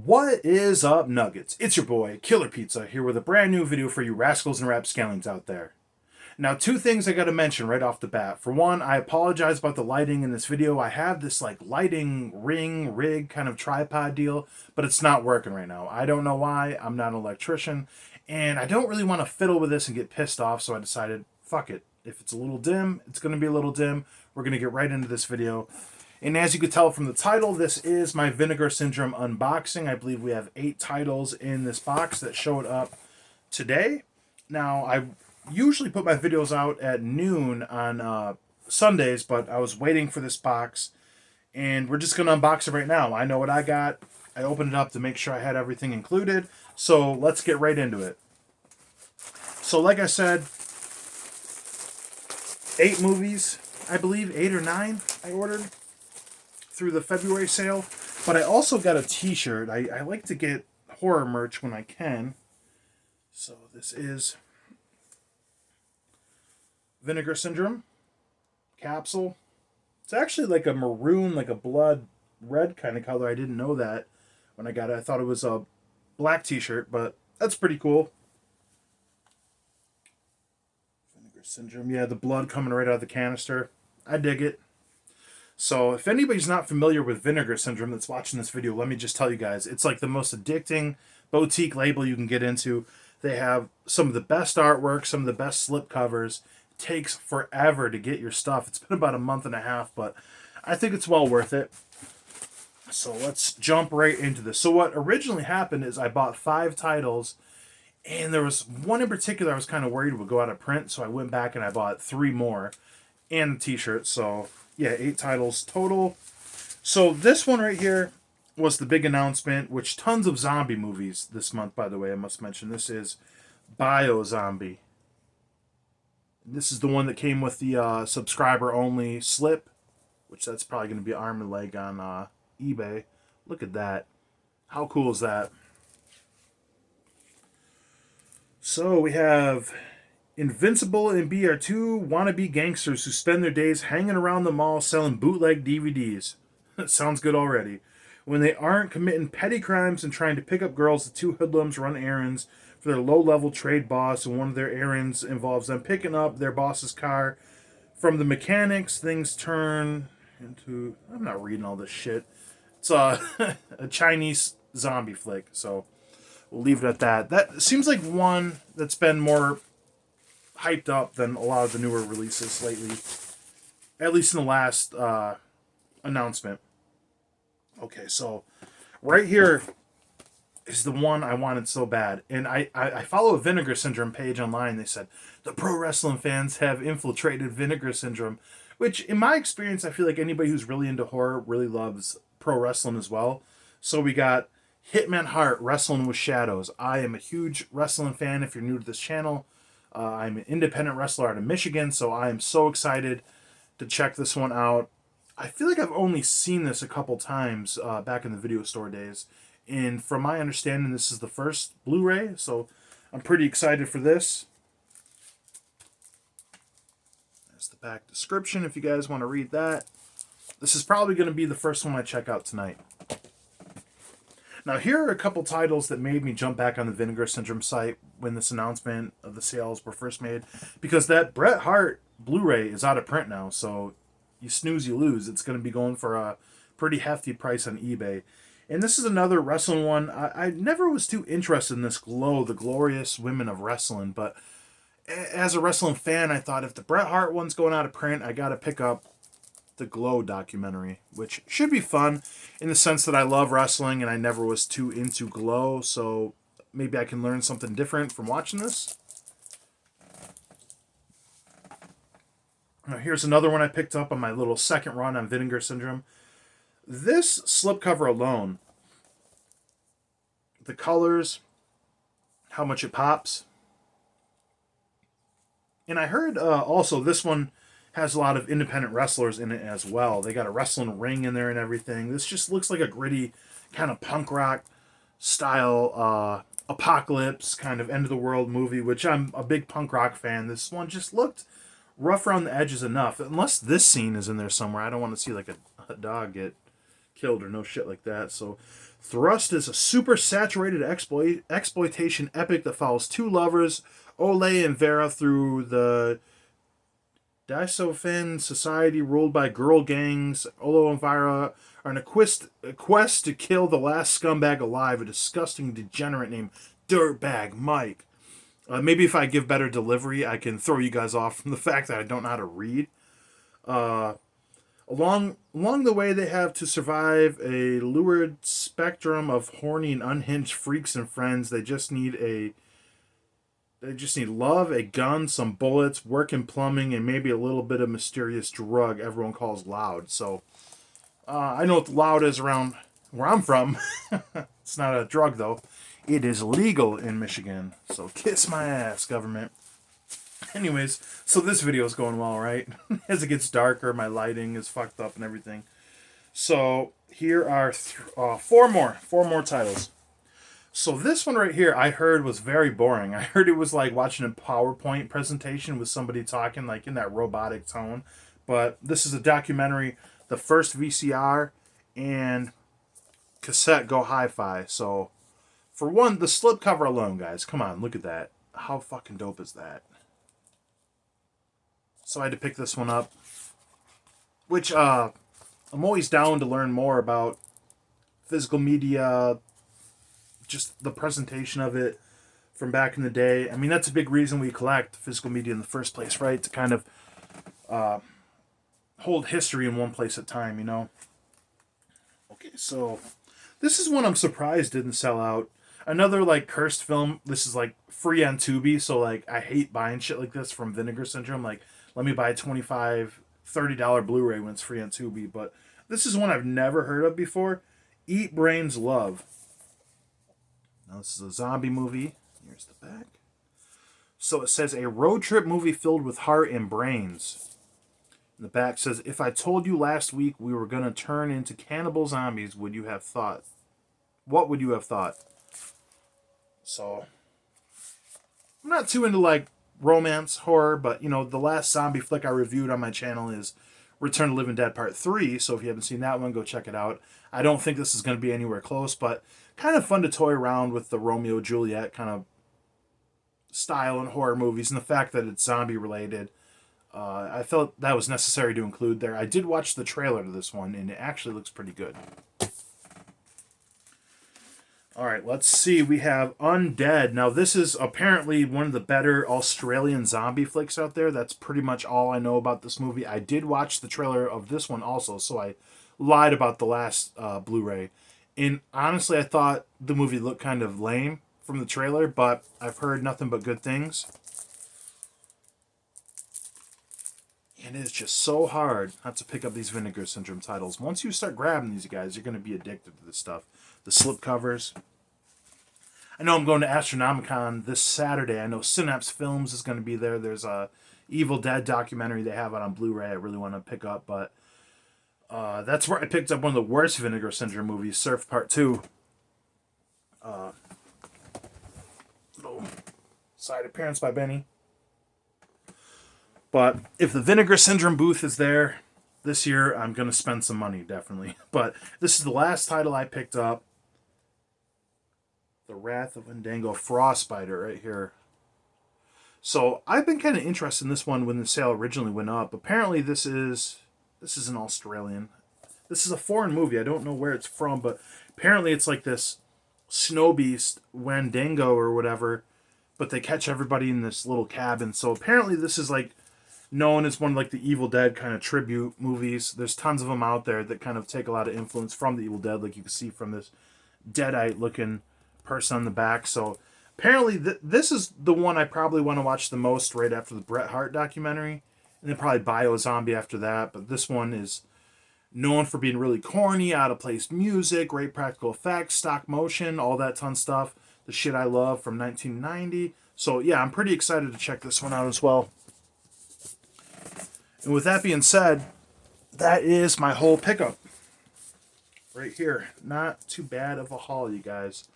What is up, Nuggets? It's your boy, Killer Pizza, here with a brand new video for you rascals and rapscallions out there. Now, two things I gotta mention right off the bat. For one, I apologize about the lighting in this video. I have this like lighting rig kind of tripod deal, but it's not working right now. I don't know why. I'm not an electrician, and I don't really want to fiddle with this and get pissed off, so I decided, fuck it. If it's a little dim, it's gonna be a little dim. We're gonna get right into this video. And as you could tell from the title, this is my Vinegar Syndrome unboxing. I believe we have 8 titles in this box that showed up today. Now, I usually put my videos out at noon on Sundays, but I was waiting for this box, and we're just going to unbox it right now. I know what I got. I opened it up to make sure I had everything included, so let's get right into it. So like I said, 8 movies, I believe, 8 or 9 I ordered through the February sale, but I also got a t-shirt. I like to get horror merch when I can. So this is Vinegar Syndrome capsule. It's actually like a maroon, like a blood red kind of color. I didn't know that when I got it. I thought it was a black t-shirt, but that's pretty cool. Vinegar Syndrome. Yeah, the blood coming right out of the canister. I dig it. So if anybody's not familiar with Vinegar Syndrome that's watching this video, let me just tell you guys, it's like the most addicting boutique label you can get into. They have some of the best artwork, some of the best slip covers. It takes forever to get your stuff. It's been about a month and a half, but I think it's well worth it. So let's jump right into this. So what originally happened is I bought 5 titles, and there was one in particular I was kind of worried would go out of print, so I went back and I bought 3 more and a t-shirt. So yeah, 8 titles total. So this one right here was the big announcement, which tons of zombie movies this month, by the way, I must mention. This is Bio Zombie. This is the one that came with the subscriber-only slip, which that's probably going to be arm and leg on eBay. Look at that. How cool is that? So we have Invincible and B are 2 wannabe gangsters who spend their days hanging around the mall selling bootleg DVDs. That sounds good already. When they aren't committing petty crimes and trying to pick up girls, the 2 hoodlums run errands for their low-level trade boss, and one of their errands involves them picking up their boss's car. From the mechanics, things turn into... I'm not reading all this shit. It's a Chinese zombie flick, so we'll leave it at that. That seems like one that's been more hyped up than a lot of the newer releases lately, at least in the last announcement. Okay, so right here is the one I wanted so bad, and I follow a Vinegar Syndrome page online. They said the pro wrestling fans have infiltrated Vinegar Syndrome, which in my experience I feel like anybody who's really into horror really loves pro wrestling as well. So we got Hitman Hart, Wrestling with Shadows. I am a huge wrestling fan. If you're new to this channel, I'm an independent wrestler out of Michigan, so I am so excited to check this one out. I feel like I've only seen this a couple times back in the video store days, and from my understanding, this is the first Blu-ray, so I'm pretty excited for this. There's the back description if you guys want to read that. This is probably going to be the first one I check out tonight. Now, here are a couple titles that made me jump back on the Vinegar Syndrome site when this announcement of the sales were first made, because that Bret Hart Blu-ray is out of print now, so you snooze, you lose. It's going to be going for a pretty hefty price on eBay. And this is another wrestling one. I never was too interested in this Glow, the Glorious Women of Wrestling, but as a wrestling fan, I thought if the Bret Hart one's going out of print, I got to pick up the Glow documentary, which should be fun in the sense that I love wrestling and I never was too into Glow, so maybe I can learn something different from watching this. Now here's another one I picked up on my little second run on Vinegar Syndrome. This slipcover alone, the colors, how much it pops. And I heard also this one has a lot of independent wrestlers in it as well. They got a wrestling ring in there and everything. This just looks like a gritty kind of punk rock style apocalypse kind of end of the world movie, which I'm a big punk rock fan. This one just looked rough around the edges enough. Unless this scene is in there somewhere. I don't want to see like a dog get killed or no shit like that. So Thrust is a super saturated exploitation epic that follows two lovers, Ole and Vera, through the Dysophin society ruled by girl gangs. Olo and Vera are on a quest to kill the last scumbag alive, a disgusting degenerate named Dirtbag Mike. Maybe if I give better delivery, I can throw you guys off from the fact that I don't know how to read. Uh, along the way, they have to survive a lurid spectrum of horny and unhinged freaks and friends. They just need love, a gun, some bullets, work in plumbing, and maybe a little bit of mysterious drug everyone calls loud. So I know what loud is around where I'm from. It's not a drug though. It is legal in Michigan. So kiss my ass, government. Anyways, so this video is going well, right? As it gets darker, my lighting is fucked up and everything. So here are four more titles. So this one right here, I heard was very boring. I heard it was like watching a PowerPoint presentation with somebody talking like in that robotic tone. But this is a documentary. The first VCR and cassette go hi-fi. So for one, the slipcover alone, guys, come on, look at that. How fucking dope is that? So I had to pick this one up. Which I'm always down to learn more about physical media, just the presentation of it from back in the day. I mean, that's a big reason we collect physical media in the first place, right? To kind of hold history in one place at a time, you know? Okay, so this is one I'm surprised didn't sell out. Another, like, cursed film. This is, like, free on Tubi, so, like, I hate buying shit like this from Vinegar Syndrome. Like, let me buy a $25, $30 Blu-ray when it's free on Tubi. But this is one I've never heard of before. Eat Brains Love. Now, this is a zombie movie. Here's the back. So it says, a road trip movie filled with heart and brains. And the back says, if I told you last week we were going to turn into cannibal zombies, would you have thought? What would you have thought? So, I'm not too into, like, romance, horror, but, you know, the last zombie flick I reviewed on my channel is Return of the Living Dead Part 3, so if you haven't seen that one, go check it out. I don't think this is going to be anywhere close, but kind of fun to toy around with the Romeo Juliet kind of style in horror movies, and the fact that it's zombie related. I felt that was necessary to include there. I did watch the trailer to this one, and it actually looks pretty good. All right, let's see. We have Undead. Now, this is apparently one of the better Australian zombie flicks out there. That's pretty much all I know about this movie. I did watch the trailer of this one also, so I lied about the last Blu-ray. And honestly, I thought the movie looked kind of lame from the trailer, but I've heard nothing but good things. And it is just so hard not to pick up these Vinegar Syndrome titles. Once you start grabbing these guys, you're going to be addicted to this stuff. The slipcovers. I know I'm going to Astronomicon this Saturday. I know Synapse Films is going to be there. There's a Evil Dead documentary they have out on Blu-ray I really want to pick up, but that's where I picked up one of the worst Vinegar Syndrome movies, Surf Part 2. Little side appearance by Benny. But if the Vinegar Syndrome booth is there this year, I'm going to spend some money, definitely. But this is the last title I picked up. The Wrath of Wendigo Frostbiter right here. So I've been kind of interested in this one when the sale originally went up. Apparently this is an Australian. This is a foreign movie. I don't know where it's from, but apparently it's like this snow beast, Wendigo or whatever, but they catch everybody in this little cabin. So apparently this is like known as one of like the Evil Dead kind of tribute movies. There's tons of them out there that kind of take a lot of influence from the Evil Dead, like you can see from this deadite looking person on the back. So apparently this is the one I probably want to watch the most right after the Bret Hart documentary, and then probably Biozombie after that. But this one is known for being really corny, out of place music, great practical effects, stop motion, all that ton stuff, the shit I love from 1990. So yeah, I'm pretty excited to check this one out as well. And with that being said, that is my whole pickup right here. Not too bad of a haul, you guys.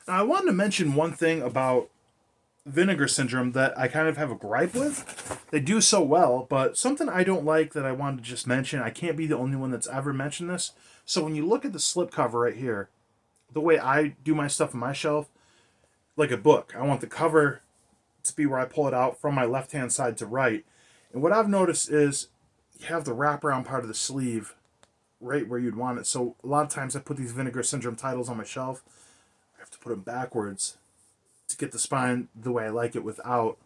Now, I wanted to mention one thing about Vinegar Syndrome that I kind of have a gripe with. They do so well, but something I don't like that I wanted to just mention, I can't be the only one that's ever mentioned this. So when you look at the slipcover right here, the way I do my stuff on my shelf, like a book, I want the cover to be where I pull it out from my left hand side to right. And what I've noticed is you have the wraparound part of the sleeve right where you'd want it. So a lot of times I put these Vinegar Syndrome titles on my shelf. I have to put them backwards to get the spine the way I like it without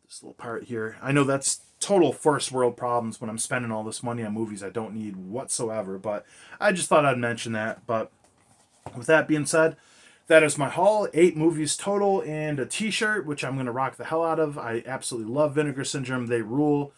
this little part here. I know that's total first world problems when I'm spending all this money on movies I don't need whatsoever, but I just thought I'd mention that. But with that being said, that is my haul. 8 movies total and a t-shirt, which I'm going to rock the hell out of. I absolutely love Vinegar Syndrome. They rule.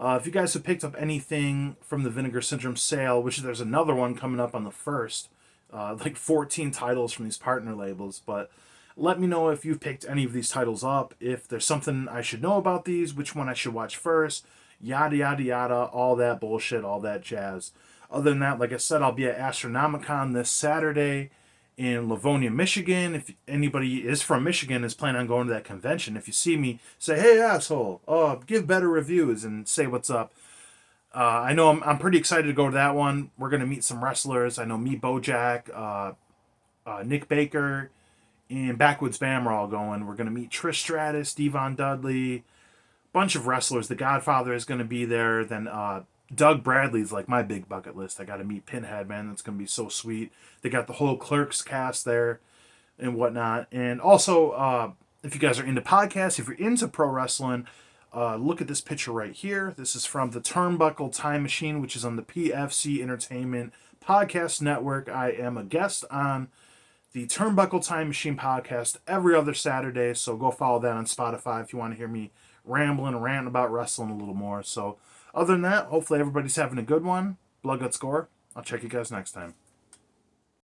If you guys have picked up anything from the Vinegar Syndrome sale, which there's another one coming up on the 1st, like 14 titles from these partner labels, but let me know if you've picked any of these titles up, if there's something I should know about these, which one I should watch first, yada, yada, yada, all that bullshit, all that jazz. Other than that, like I said, I'll be at Astronomicon this Saturday in Livonia, Michigan. If anybody is from Michigan is planning on going to that convention, if you see me, say, "Hey, asshole, give better reviews," and say what's up. I know I'm pretty excited to go to that one. We're going to meet some wrestlers. I know me, Bojack, Nick Baker, and Backwoods Bam are all going. We're going to meet Trish Stratus, Devon Dudley, bunch of wrestlers. The Godfather is going to be there. Then Doug Bradley's like my big bucket list. I got to meet Pinhead, man. That's going to be so sweet. They got the whole Clerks cast there and whatnot. And also, if you guys are into podcasts, if you're into pro wrestling, look at this picture right here. This is from the Turnbuckle Time Machine, which is on the PFC Entertainment Podcast Network. I am a guest on the Turnbuckle Time Machine podcast every other Saturday, so go follow that on Spotify if you want to hear me rambling and ranting about wrestling a little more. So other than that, hopefully everybody's having a good one. Blood Guts Gore. I'll check you guys next time.